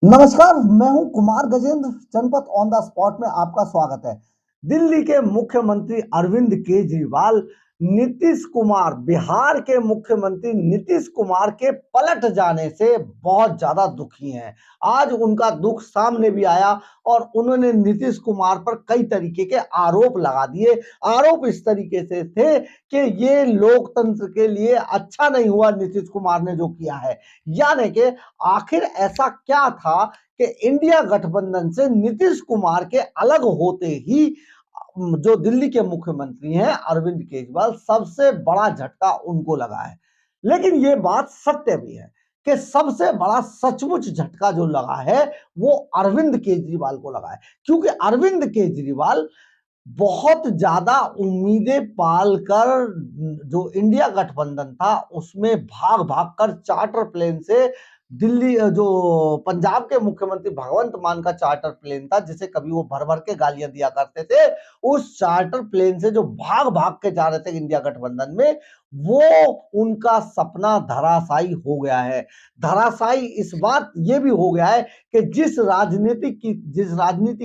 नमस्कार, मैं हूं कुमार गजेंद्र। जनपद ऑन द स्पॉट में आपका स्वागत है। दिल्ली के मुख्यमंत्री अरविंद केजरीवाल नीतीश कुमार, बिहार के मुख्यमंत्री नीतीश कुमार के पलट जाने से बहुत ज्यादा दुखी हैं। आज उनका दुख सामने भी आया और उन्होंने नीतीश कुमार पर कई तरीके के आरोप लगा दिए। आरोप इस तरीके से थे कि ये लोकतंत्र के लिए अच्छा नहीं हुआ नीतीश कुमार ने जो किया है। यानी कि आखिर ऐसा क्या था कि इंडिया गठबंधन से नीतीश कुमार के अलग होते ही जो दिल्ली के मुख्यमंत्री हैं अरविंद केजरीवाल, सबसे बड़ा झटका उनको लगा है। लेकिन ये बात सत्य भी है कि सबसे बड़ा सचमुच झटका जो लगा है वो अरविंद केजरीवाल को लगा है, क्योंकि अरविंद केजरीवाल बहुत ज्यादा उम्मीदें पालकर जो इंडिया गठबंधन था उसमें भाग भाग कर चार्टर प्लेन से दिल्ली, जो पंजाब के मुख्यमंत्री भगवंत मान का चार्टर प्लेन था जिसे कभी वो भर भर के गालियां दिया करते थे, उस चार्टर प्लेन से जो भाग भाग के जा रहे थे इंडिया गठबंधन में, वो उनका सपना धराशायी हो गया है। धराशायी इस बात ये भी हो गया है कि जिस राजनीति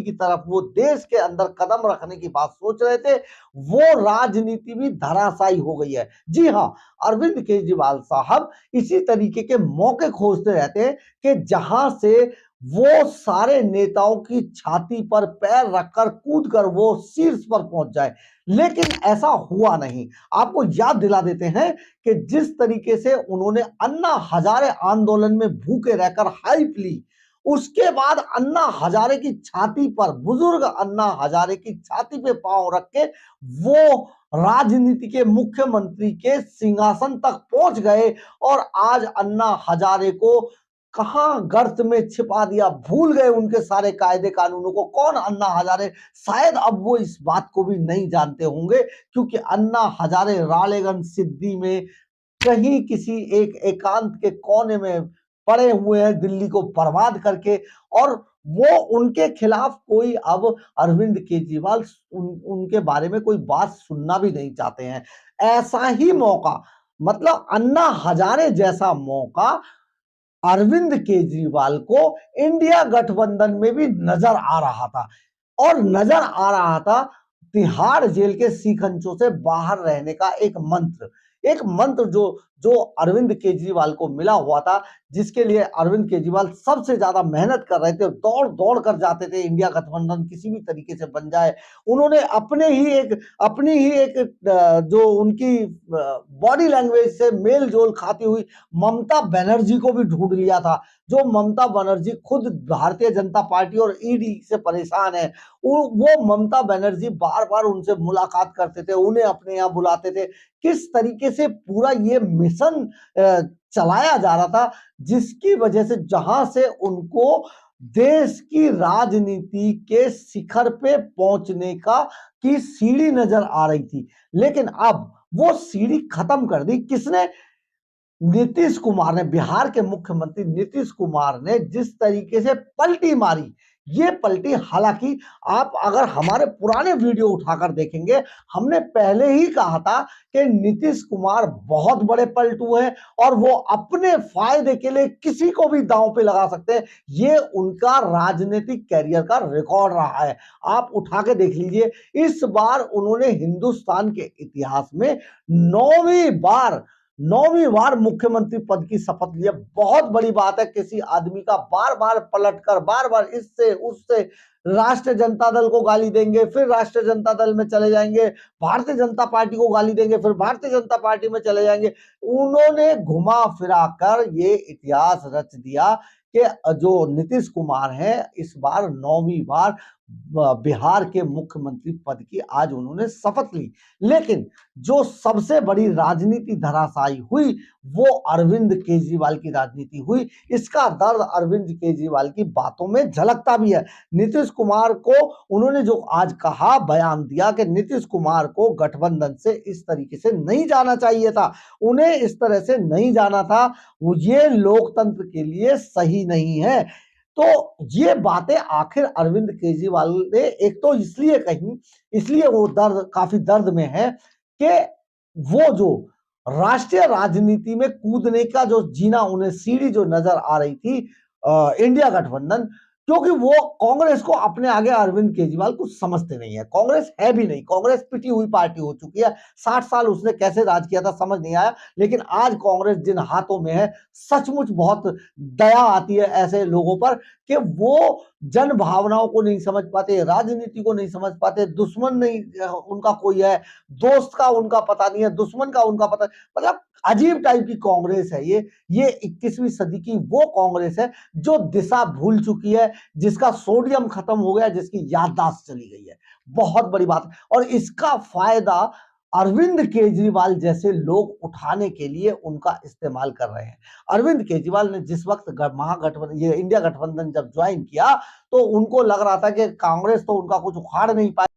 की तरफ वो देश के अंदर कदम रखने की बात सोच रहे थे, वो राजनीति भी धराशायी हो गई है। जी हाँ, अरविंद केजरीवाल साहब इसी तरीके के मौके खोजते रहते हैं कि जहां से वो सारे नेताओं की छाती पर पैर रखकर कूद कर वो शीर्ष पर पहुंच जाए, लेकिन ऐसा हुआ नहीं। आपको याद दिला देते हैं कि जिस तरीके से उन्होंने अन्ना हजारे आंदोलन में भूखे रहकर हाइप ली, उसके बाद अन्ना हजारे की छाती पर, बुजुर्ग अन्ना हजारे की छाती पे पांव रख के वो राजनीति के मुख्यमंत्री के सिंहासन तक पहुंच गए और आज अन्ना हजारे को कहां गर्त में छिपा दिया, भूल गए उनके सारे कायदे कानूनों को। कौन अन्ना हजारे? शायद अब वो इस बात को भी नहीं जानते होंगे, क्योंकि अन्ना हजारे रालेगंज सिद्धि में कहीं किसी एक एकांत के कोने में पड़े हुए हैं दिल्ली को बर्बाद करके, और वो उनके खिलाफ कोई अब अरविंद केजरीवाल उनके बारे में कोई बात सुनना भी नहीं चाहते हैं। ऐसा ही मौका, मतलब अन्ना हजारे जैसा मौका अरविंद केजरीवाल को इंडिया गठबंधन में भी नजर आ रहा था, और नजर आ रहा था तिहाड़ जेल के सीखंचों से बाहर रहने का एक मंत्र जो जो अरविंद केजरीवाल को मिला हुआ था, जिसके लिए अरविंद केजरीवाल सबसे ज्यादा मेहनत कर रहे थे, दौड़ दौड़ कर जाते थे इंडिया गठबंधन किसी भी तरीके से बन जाए। उन्होंने अपनी ही एक जो उनकी बॉडी लैंग्वेज से मेल जोल खाती हुई ममता बनर्जी को भी ढूंढ लिया था, जो ममता बनर्जी खुद भारतीय जनता पार्टी और ईडी से परेशान है। वो ममता बनर्जी बार बार उनसे मुलाकात करते थे, उन्हें अपने यहाँ बुलाते थे। किस तरीके से पूरा ये मिशन चलाया जा रहा था, जिसकी वजह से जहां से उनको देश की राजनीति के शिखर पे पहुंचने की सीढ़ी नजर आ रही थी, लेकिन अब वो सीढ़ी खत्म कर दी किसने? नीतीश कुमार ने। बिहार के मुख्यमंत्री नीतीश कुमार ने जिस तरीके से पलटी मारी, ये पलटी, हालांकि आप अगर हमारे पुराने वीडियो उठाकर देखेंगे, हमने पहले ही कहा था कि नीतीश कुमार बहुत बड़े पलटू हैं और वो अपने फायदे के लिए किसी को भी दांव पे लगा सकते हैं। ये उनका राजनीतिक कैरियर का रिकॉर्ड रहा है, आप उठा के देख लीजिए। इस बार उन्होंने हिंदुस्तान के इतिहास में नौवीं बार मुख्यमंत्री पद की शपथ लिया। बहुत बड़ी बात है किसी आदमी का बार बार पलटकर, बार बार इससे उससे, राष्ट्रीय जनता दल को गाली देंगे, फिर राष्ट्रीय जनता दल में चले जाएंगे, भारतीय जनता पार्टी को गाली देंगे, फिर भारतीय जनता पार्टी में चले जाएंगे। उन्होंने घुमा फिरा कर ये इतिहास रच दिया कि जो नीतीश कुमार है इस बार नौवीं बार बिहार के मुख्यमंत्री पद की आज उन्होंने शपथ ली। लेकिन जो सबसे बड़ी राजनीति धराशायी हुई वो अरविंद केजरीवाल की राजनीति हुई। इसका दर्द अरविंद केजरीवाल की बातों में झलकता भी है। नीतीश कुमार को उन्होंने जो आज कहा, बयान दिया कि नीतीश कुमार को गठबंधन से इस तरीके से नहीं जाना चाहिए था, उन्हें इस तरह से नहीं जाना था, वो ये लोकतंत्र के लिए सही नहीं है। तो ये बातें आखिर अरविंद केजरीवाल ने एक तो इसलिए कही, इसलिए वो काफी दर्द में है कि वो जो राष्ट्रीय राजनीति में कूदने का जो जीना, उन्हें सीढ़ी जो नजर आ रही थी, इंडिया गठबंधन, क्योंकि वो कांग्रेस को अपने आगे अरविंद केजरीवाल कुछ समझते नहीं है। कांग्रेस है भी नहीं, कांग्रेस पिटी हुई पार्टी हो चुकी है। 60 साल उसने कैसे राज किया था समझ नहीं आया, लेकिन आज कांग्रेस जिन हाथों में है, सचमुच बहुत दया आती है ऐसे लोगों पर कि वो जन भावनाओं को नहीं समझ पाते, राजनीति को नहीं समझ पाते, दुश्मन नहीं उनका कोई है, दोस्त का उनका पता नहीं है, दुश्मन का उनका पता, मतलब अजीब टाइप की कांग्रेस है ये 21वीं सदी की वो कांग्रेस है जो दिशा भूल चुकी है, जिसका सोडियम खत्म हो गया, जिसकी याददाश्त चली गई है। बहुत बड़ी बात है, और इसका फायदा अरविंद केजरीवाल जैसे लोग उठाने के लिए उनका इस्तेमाल कर रहे हैं। अरविंद केजरीवाल ने जिस वक्त महागठबंधन, ये इंडिया गठबंधन जब ज्वाइन किया, तो उनको लग रहा था कि कांग्रेस तो उनका कुछ उखाड़ नहीं पाए,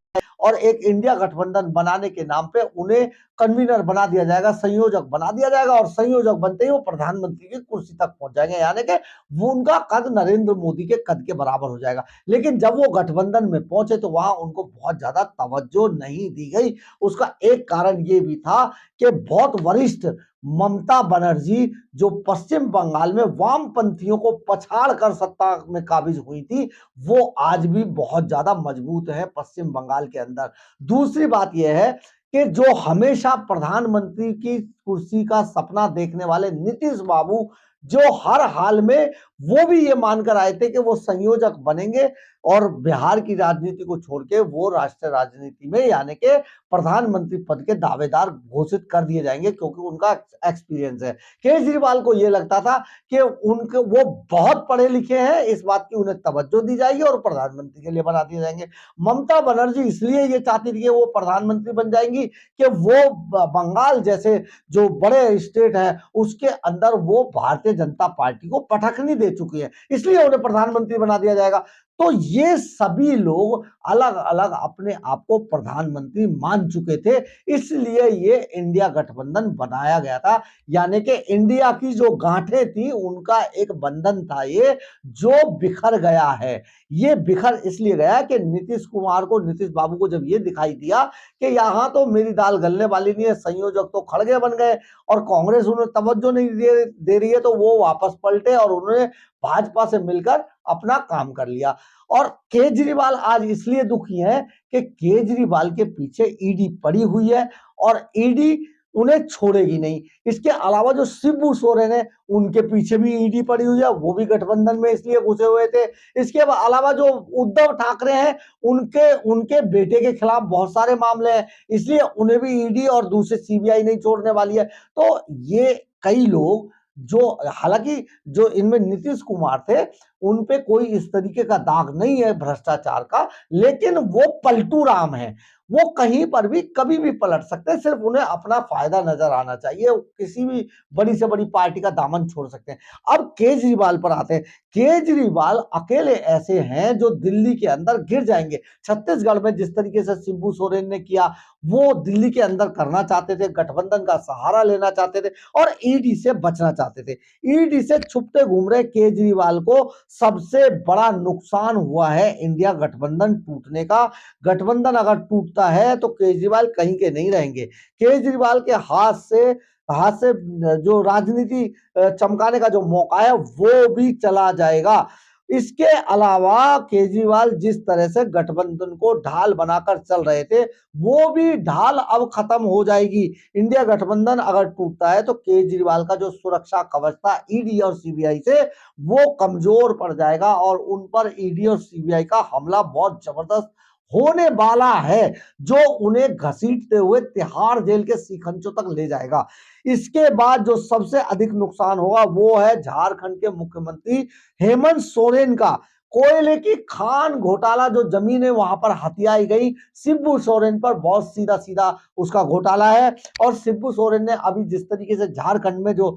और एक इंडिया गठबंधन बनाने के नाम पे उन्हें कन्वीनर बना दिया जाएगा, संयोजक बना दिया जाएगा, और संयोजक बनते ही वो प्रधानमंत्री की कुर्सी तक पहुंच जाएंगे, यानी कि वो उनका कद नरेंद्र मोदी के कद के बराबर हो जाएगा। लेकिन जब वो गठबंधन में पहुंचे तो वहां उनको बहुत ज्यादा तवज्जो नहीं दी गई। उसका एक कारण ये भी था कि बहुत वरिष्ठ ममता बनर्जी, जो पश्चिम बंगाल में वामपंथियों को पछाड़ कर सत्ता में काबिज हुई थी, वो आज भी बहुत ज्यादा मजबूत है पश्चिम बंगाल के अंदर। दूसरी बात यह है कि जो हमेशा प्रधानमंत्री की कुर्सी का सपना देखने वाले नीतीश बाबू, जो हर हाल में वो भी ये मानकर आए थे कि वो संयोजक बनेंगे और बिहार की राजनीति को छोड़ के वो राष्ट्रीय राजनीति में यानी कि प्रधानमंत्री पद के दावेदार घोषित कर दिए जाएंगे, क्योंकि उनका एक्सपीरियंस है। केजरीवाल को यह लगता था कि उनके वो बहुत पढ़े लिखे हैं, इस बात की उन्हें तवज्जो दी जाएगी और प्रधानमंत्री के लिए बना दिए जाएंगे। ममता बनर्जी इसलिए ये चाहती थी कि वो प्रधानमंत्री बन जाएंगी कि वो बंगाल जैसे जो बड़े स्टेट है उसके अंदर वो भारतीय जनता पार्टी को पटखनी दे चुकी है, इसलिए उन्हें प्रधानमंत्री बना दिया जाएगा। तो ये सभी लोग अलग अलग अपने आप को प्रधानमंत्री मान चुके थे, इसलिए ये इंडिया गठबंधन बनाया गया था। यानी कि इंडिया की जो गांठें थी उनका एक बंधन था ये, जो बिखर गया है। ये बिखर इसलिए गया कि नीतीश कुमार को, नीतीश बाबू को जब ये दिखाई दिया कि यहां तो मेरी दाल गलने वाली नहीं है, संयोजक तो खड़गे बन गए और कांग्रेस उन्हें तवज्जो नहीं दे रही है, तो वो वापस पलटे और उन्होंने भाजपा से मिलकर अपना काम कर लिया। और केजरीवाल आज इसलिए दुखी है कि केजरीवाल के पीछे ईडी पड़ी हुई है और ईडी उन्हें छोड़ेगी नहीं। इसके अलावा जो शिबू सोरेन है उनके पीछे भी ईडी पड़ी हुई है, वो भी गठबंधन में इसलिए घुसे हुए थे। इसके अलावा जो उद्धव ठाकरे हैं उनके उनके बेटे के खिलाफ बहुत सारे मामले हैं, इसलिए उन्हें भी ईडी और दूसरे सीबीआई नहीं छोड़ने वाली है। तो ये कई लोग जो, हालांकि जो इनमें नीतीश कुमार थे उन पे कोई इस तरीके का दाग नहीं है भ्रष्टाचार का, लेकिन वो पलटू राम है, वो कहीं पर भी कभी भी पलट सकते हैं, सिर्फ उन्हें अपना फायदा नजर आना चाहिए, किसी भी बड़ी से बड़ी पार्टी का दामन छोड़ सकते हैं। अब केजरीवाल पर आते हैं। केजरीवाल अकेले ऐसे हैं जो दिल्ली के अंदर गिर जाएंगे। छत्तीसगढ़ में जिस तरीके से शिबू सोरेन ने किया, वो दिल्ली के अंदर करना चाहते थे, गठबंधन का सहारा लेना चाहते थे और ईडी से बचना चाहते थे। ईडी से छुपते घूम रहे केजरीवाल को सबसे बड़ा नुकसान हुआ है इंडिया गठबंधन टूटने का। गठबंधन अगर टूटता है तो केजरीवाल कहीं के नहीं रहेंगे। केजरीवाल के हाथ से जो राजनीति चमकाने का जो मौका है वो भी चला जाएगा। इसके अलावा केजरीवाल जिस तरह से गठबंधन को ढाल बनाकर चल रहे थे, वो भी ढाल अब खत्म हो जाएगी। इंडिया गठबंधन अगर टूटता है तो केजरीवाल का जो सुरक्षा कवच था ईडी और सीबीआई से, वो कमजोर पड़ जाएगा और उन पर ईडी और सीबीआई का हमला बहुत जबरदस्त होने वाला है, जो उन्हें घसीटते हुए तिहाड़ जेल के सीखंचों तक ले जाएगा। इसके बाद जो सबसे अधिक नुकसान होगा वो है झारखंड के मुख्यमंत्री हेमंत सोरेन का। कोयले की खान घोटाला, जो जमीनें वहां पर हथियाई गई, शिबू सोरेन पर बहुत सीधा सीधा उसका घोटाला है। और शिबू सोरेन ने अभी जिस तरीके से झारखंड में जो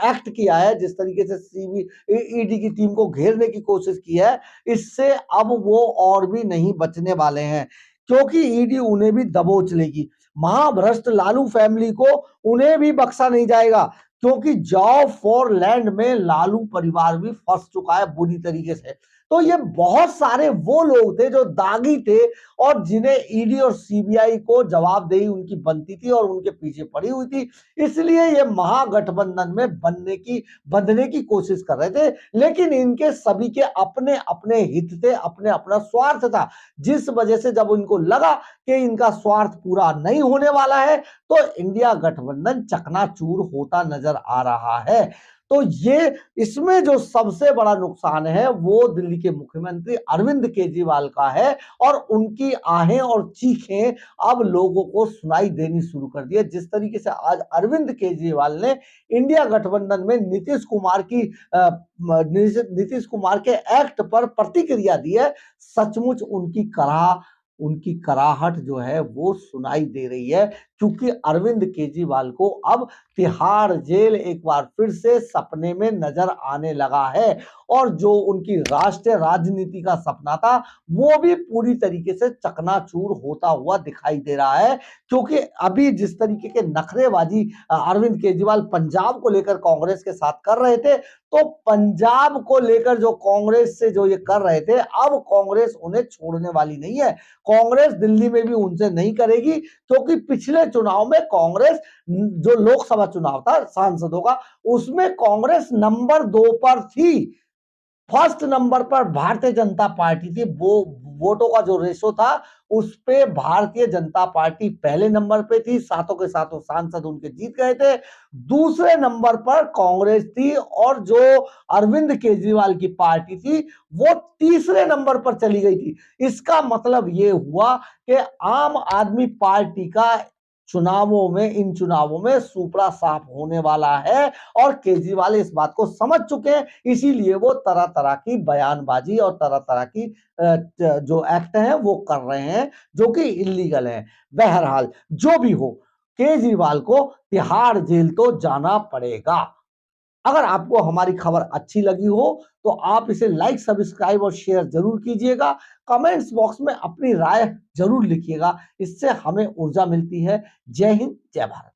एक्ट किया है, जिस तरीके से ईडी की टीम को घेरने की कोशिश की है, इससे अब वो और भी नहीं बचने वाले हैं, क्योंकि ईडी उन्हें भी दबोच लेगी। महाभ्रष्ट लालू फैमिली को उन्हें भी बख्शा नहीं जाएगा। क्योंकि जॉब फॉर लैंड में लालू परिवार भी फंस चुका है बुरी तरीके से। तो ये बहुत सारे वो लोग थे जो दागी थे और जिन्हें ईडी और सीबीआई को जवाबदेही उनकी बनती थी और उनके पीछे पड़ी हुई थी, इसलिए ये महागठबंधन में बंधने की कोशिश कर रहे थे। लेकिन इनके सभी के अपने अपने हित थे, अपने अपना स्वार्थ था, जिस वजह से जब उनको लगा कि इनका स्वार्थ पूरा नहीं होने वाला है तो इंडिया गठबंधन चकनाचूर होता नजर आ रहा है। तो ये इसमें जो सबसे बड़ा नुकसान है वो दिल्ली के मुख्यमंत्री अरविंद केजरीवाल का है और उनकी आहें और चीखें अब लोगों को सुनाई देनी शुरू कर दी है। जिस तरीके से आज अरविंद केजरीवाल ने इंडिया गठबंधन में नीतीश कुमार के एक्ट पर प्रतिक्रिया दी है, सचमुच उनकी कराहट जो है वो सुनाई दे रही है, क्योंकि अरविंद केजरीवाल को अब तिहाड़ जेल एक बार फिर से सपने में नजर आने लगा है और जो उनकी राष्ट्रीय राजनीति का सपना था वो भी पूरी तरीके से चकनाचूर होता हुआ दिखाई दे रहा है। क्योंकि अभी जिस तरीके के नखरेबाजी अरविंद केजरीवाल पंजाब को लेकर कांग्रेस के साथ कर रहे थे, तो पंजाब को लेकर जो कांग्रेस से जो ये कर रहे थे, अब कांग्रेस उन्हें छोड़ने वाली नहीं है। कांग्रेस दिल्ली में भी उनसे नहीं करेगी, क्योंकि पिछले चुनाव में कांग्रेस, जो लोकसभा चुनाव था सांसदों का, उसमें कांग्रेस नंबर 2 पर थी। फर्स्ट नंबर पर भारतीय जनता पार्टी थी। वो वोटों का जो रेशो था उस पे भारतीय जनता पार्टी पहले नंबर पे थी, सातों के सातों सांसद उनके जीत गए थे। दूसरे नंबर पर कांग्रेस थी और जो अरविंद केजरीवाल की पार्टी थी वो तीसरे नंबर पर चली गई थी। इसका मतलब ये हुआ कि आम आदमी पार्टी का इन चुनावों में सुपड़ा साफ होने वाला है और केजरीवाल इस बात को समझ चुके हैं। इसीलिए वो तरह तरह की बयानबाजी और तरह तरह की जो एक्ट हैं वो कर रहे हैं, जो कि इलीगल है। बहरहाल जो भी हो, केजरीवाल को तिहाड़ जेल तो जाना पड़ेगा। अगर आपको हमारी खबर अच्छी लगी हो तो आप इसे लाइक, सब्सक्राइब और शेयर जरूर कीजिएगा। कमेंट्स बॉक्स में अपनी राय जरूर लिखिएगा, इससे हमें ऊर्जा मिलती है। जय हिंद, जय भारत।